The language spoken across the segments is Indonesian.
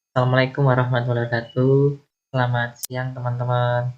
Assalamualaikum warahmatullahi wabarakatuh. Selamat siang teman-teman.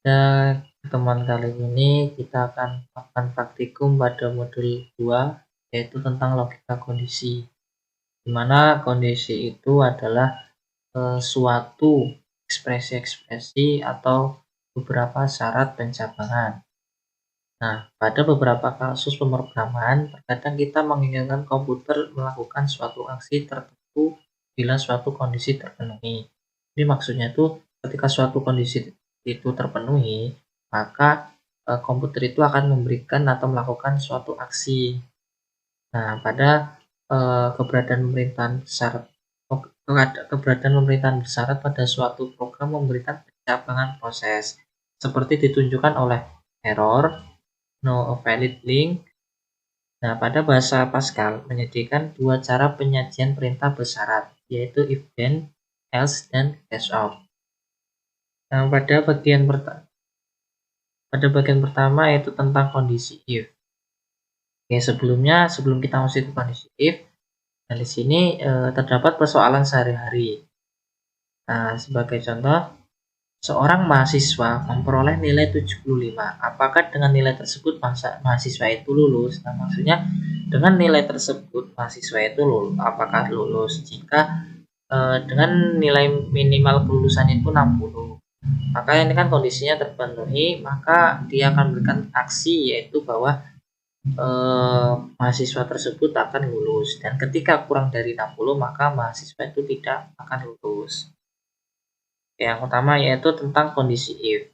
Dan pertemuan kali ini kita akan melakukan praktikum pada modul 2, yaitu tentang logika kondisi. Di mana kondisi itu adalah suatu ekspresi-ekspresi atau beberapa syarat pencabangan. Nah, pada beberapa kasus pemrograman, terkadang kita menginginkan komputer melakukan suatu aksi tertentu bila suatu kondisi terpenuhi. Jadi maksudnya itu ketika suatu kondisi itu terpenuhi, maka komputer itu akan memberikan atau melakukan suatu aksi. Nah, pada keberadaan pemerintahan bersyarat pada suatu program memberikan pencabangan proses, seperti ditunjukkan oleh error, no valid link. Nah, pada bahasa Pascal menyediakan dua cara penyajian perintah bersyarat, yaitu if then, else, dan case of. Nah, pada bagian pertama yaitu tentang kondisi if. Oke, sebelum kita masuk ke kondisi if, nah di sini terdapat persoalan sehari-hari. Nah, sebagai contoh, seorang mahasiswa memperoleh nilai 75. Apakah dengan nilai tersebut mahasiswa itu lulus? Nah, maksudnya dengan nilai tersebut mahasiswa itu lulus. Apakah lulus jika dengan nilai minimal kelulusan itu 60? Maka ini kan kondisinya terpenuhi, maka dia akan memberikan aksi yaitu bahwa mahasiswa tersebut akan lulus, dan ketika kurang dari 60 maka mahasiswa itu tidak akan lulus. Yang utama yaitu tentang kondisi if.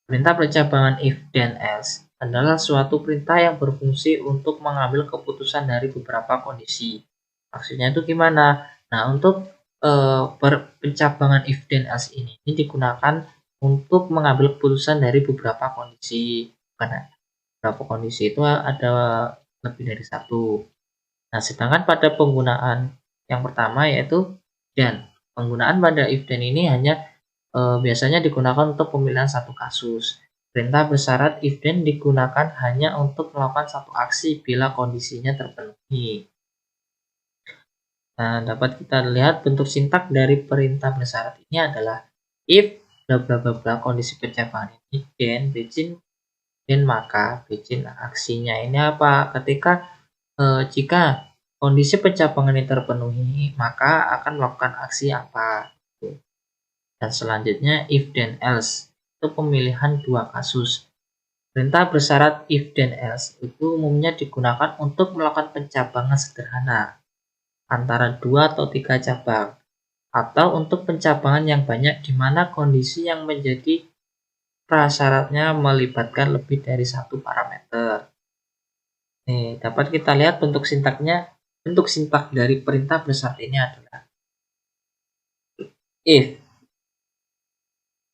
Perintah pencabangan if dan else adalah suatu perintah yang berfungsi untuk mengambil keputusan dari beberapa kondisi. Maksudnya itu gimana? Nah, untuk pencabangan if dan else ini digunakan untuk mengambil keputusan dari beberapa kondisi. Karena beberapa kondisi itu ada lebih dari satu. Nah, sedangkan pada penggunaan yang pertama yaitu dan. Penggunaan pada if dan ini hanya biasanya digunakan untuk pemilihan satu kasus. Perintah bersyarat if then digunakan hanya untuk melakukan satu aksi bila kondisinya terpenuhi. Nah, dapat kita lihat bentuk sintak dari perintah bersyarat ini adalah if bla bla bla bla kondisi pencabangan ini then maka aksinya ini apa? Ketika jika kondisi pencabangan ini terpenuhi, maka akan melakukan aksi apa? Dan selanjutnya if then else, itu pemilihan dua kasus. Perintah bersyarat if then else itu umumnya digunakan untuk melakukan pencabangan sederhana antara 2 atau 3 cabang, atau untuk pencabangan yang banyak di mana kondisi yang menjadi prasyaratnya melibatkan lebih dari satu parameter. Nih, dapat kita lihat bentuk sintaknya. Bentuk sintak dari perintah bersyarat ini adalah if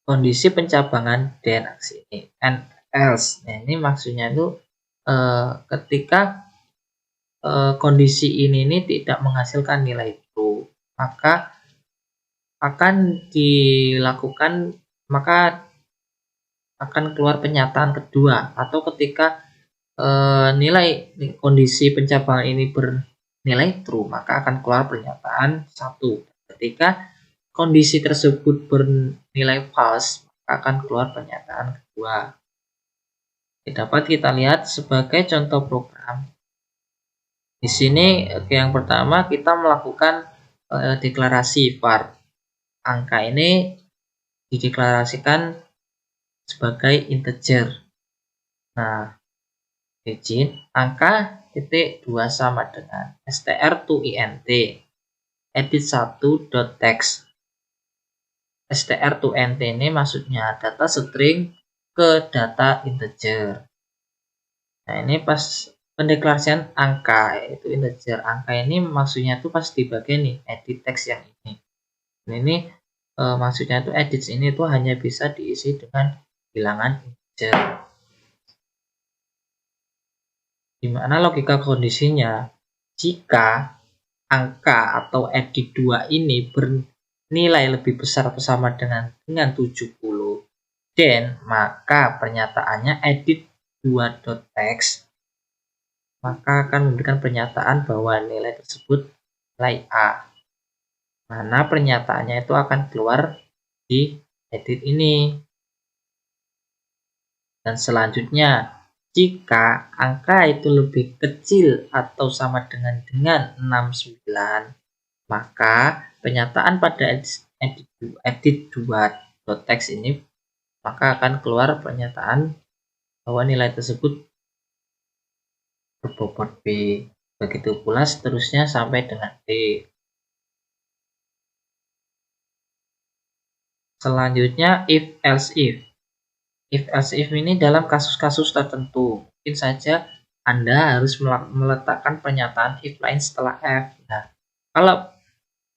kondisi pencabangan dan aksi ini, and else. Nah, ini maksudnya itu ketika kondisi ini tidak menghasilkan nilai itu, maka akan dilakukan, maka akan keluar pernyataan kedua, atau ketika nilai kondisi pencabangan ini bernilai true, maka akan keluar pernyataan 1. Ketika kondisi tersebut bernilai false, maka akan keluar pernyataan kedua. Dapat kita lihat sebagai contoh program. Di sini yang pertama kita melakukan deklarasi var. Angka ini dideklarasikan sebagai integer. Nah, digit angka titik 2 sama dengan str to int edit 1.text. str to int ini maksudnya data string ke data integer. Nah, ini pas pendeklarasian angka yaitu integer. Angka ini maksudnya itu pas di bagian nih edit text yang ini. Nah, ini maksudnya itu edit ini itu hanya bisa diisi dengan bilangan integer. Dimana logika kondisinya, jika angka atau edit 2 ini bernilai lebih besar atau sama dengan 70, then maka pernyataannya edit 2.text maka akan memberikan pernyataan bahwa nilai tersebut nilai A, mana pernyataannya itu akan keluar di edit ini. Dan selanjutnya, jika angka itu lebih kecil atau sama dengan 69, maka pernyataan pada edit 2.text ini maka akan keluar pernyataan bahwa nilai tersebut berbobot B. Begitu pula seterusnya sampai dengan D. Selanjutnya if else if. If else if ini dalam kasus-kasus tertentu. Mungkin saja Anda harus meletakkan pernyataan if lain setelah F. Nah,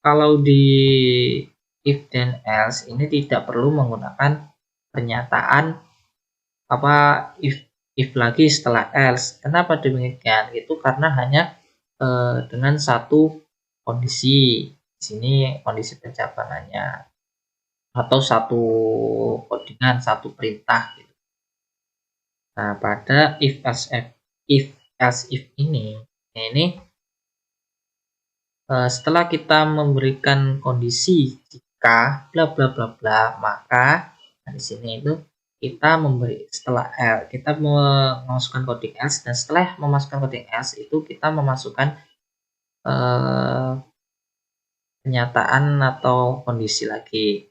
kalau di if dan else ini tidak perlu menggunakan pernyataan if lagi setelah else. Kenapa demikian? Itu karena hanya dengan satu kondisi. Di sini kondisi pencabangannya atau satu codingan, satu perintah gitu. Nah, pada if else if ini setelah kita memberikan kondisi jika bla bla bla bla, maka di sini itu kita setelah kita memasukkan coding else, dan setelah memasukkan coding else itu kita memasukkan pernyataan atau kondisi lagi.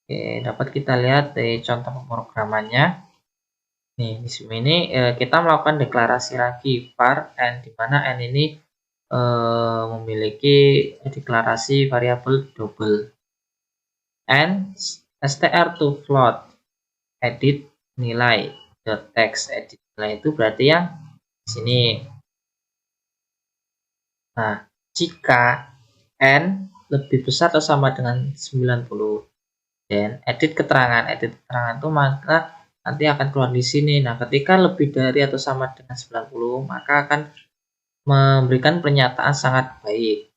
Oke, dapat kita lihat dari contoh pemrogramannya. Nih, di sini kita melakukan deklarasi lagi var n, di mana n ini memiliki deklarasi variabel double. N str to float edit nilai text. Edit nilai itu berarti yang di sini. Nah, jika n lebih besar atau sama dengan 90, dan edit keterangan itu maka nanti akan keluar di sini. Nah, ketika lebih dari atau sama dengan 90, maka akan memberikan pernyataan sangat baik.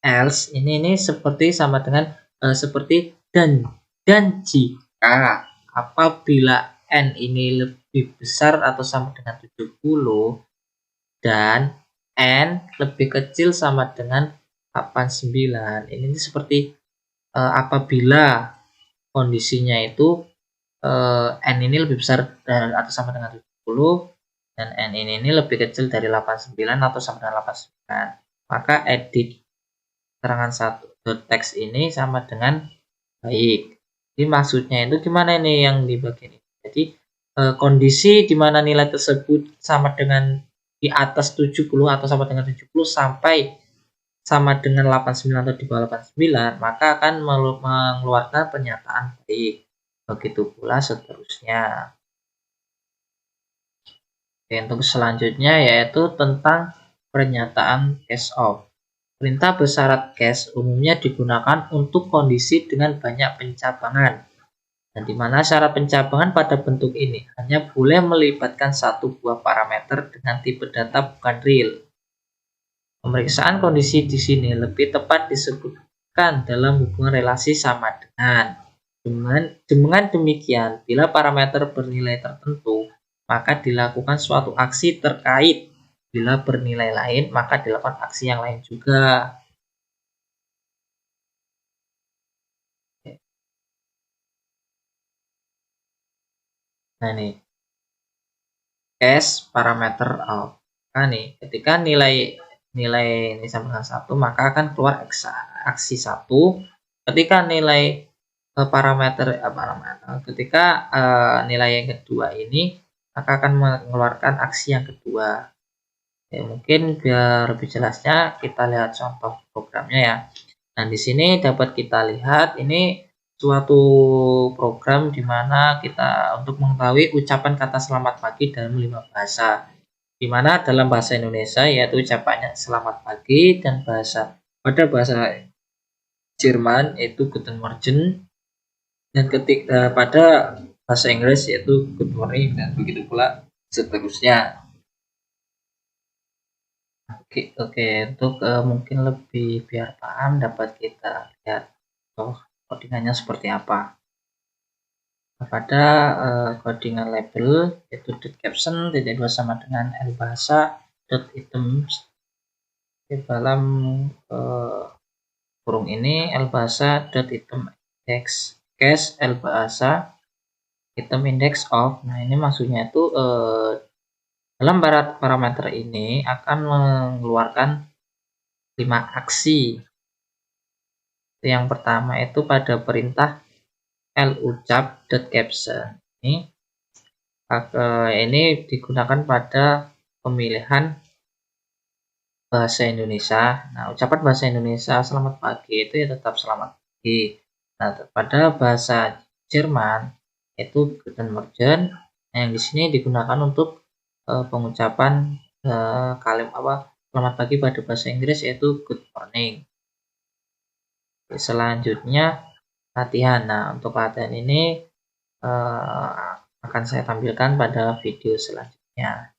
Else ini seperti sama dengan seperti dan jika apabila n ini lebih besar atau sama dengan 70 dan n lebih kecil sama dengan 89, ini seperti apabila kondisinya itu n ini lebih besar atau sama dengan 70 dan n ini lebih kecil dari 89 atau sama dengan 89, maka edit keterangan teks ini sama dengan baik. Jadi maksudnya itu gimana ini yang di bagian ini? Jadi kondisi di mana nilai tersebut sama dengan di atas 70 atau sama dengan 70 sampai sama dengan 89 atau di bawah 89, maka akan mengeluarkan pernyataan baik. Begitu pula seterusnya. Oke, untuk selanjutnya yaitu tentang pernyataan case of. Perintah bersyarat case umumnya digunakan untuk kondisi dengan banyak pencabangan, dan di mana syarat pencabangan pada bentuk ini hanya boleh melibatkan satu buah parameter dengan tipe data bukan real. Pemeriksaan kondisi di sini lebih tepat disebutkan dalam hubungan relasi sama dengan. Dengan demikian, bila parameter bernilai tertentu, maka dilakukan suatu aksi terkait. Bila bernilai lain, maka dilakukan aksi yang lain juga. Nah, nih case parameter out. Nah, nih ketika nilai ini sama dengan 1, maka akan keluar aksi 1. Ketika nilai ketika nilai yang kedua ini, maka akan mengeluarkan aksi yang kedua. Ya, mungkin biar lebih jelasnya kita lihat contoh programnya ya. Nah, di sini dapat kita lihat ini suatu program di mana kita untuk mengetahui ucapan kata selamat pagi dalam 5 bahasa. Di mana dalam bahasa Indonesia yaitu ucapannya selamat pagi, dan pada bahasa Jerman yaitu Guten Morgen, dan pada bahasa Inggris yaitu good morning, dan begitu pula seterusnya. Oke, untuk mungkin lebih biar paham dapat kita lihat codingannya seperti apa. Pada codingan label yaitu dot caption tidak sama dengan l bahasa dot items Di dalam kurung ini lbahasa .item index cache lbahasa item index of. Nah, ini maksudnya itu dalam parameter ini akan mengeluarkan 5 aksi. Yang pertama itu pada perintah lucap.caption. Ini digunakan pada pemilihan bahasa Indonesia. Nah, ucapan bahasa Indonesia selamat pagi itu ya tetap selamat pagi. Nah, pada bahasa Jerman itu Guten Morgen, yang di sini digunakan untuk pengucapan kalimat selamat pagi pada bahasa Inggris yaitu good morning. Selanjutnya latihan. Nah, untuk latihan ini akan saya tampilkan pada video selanjutnya.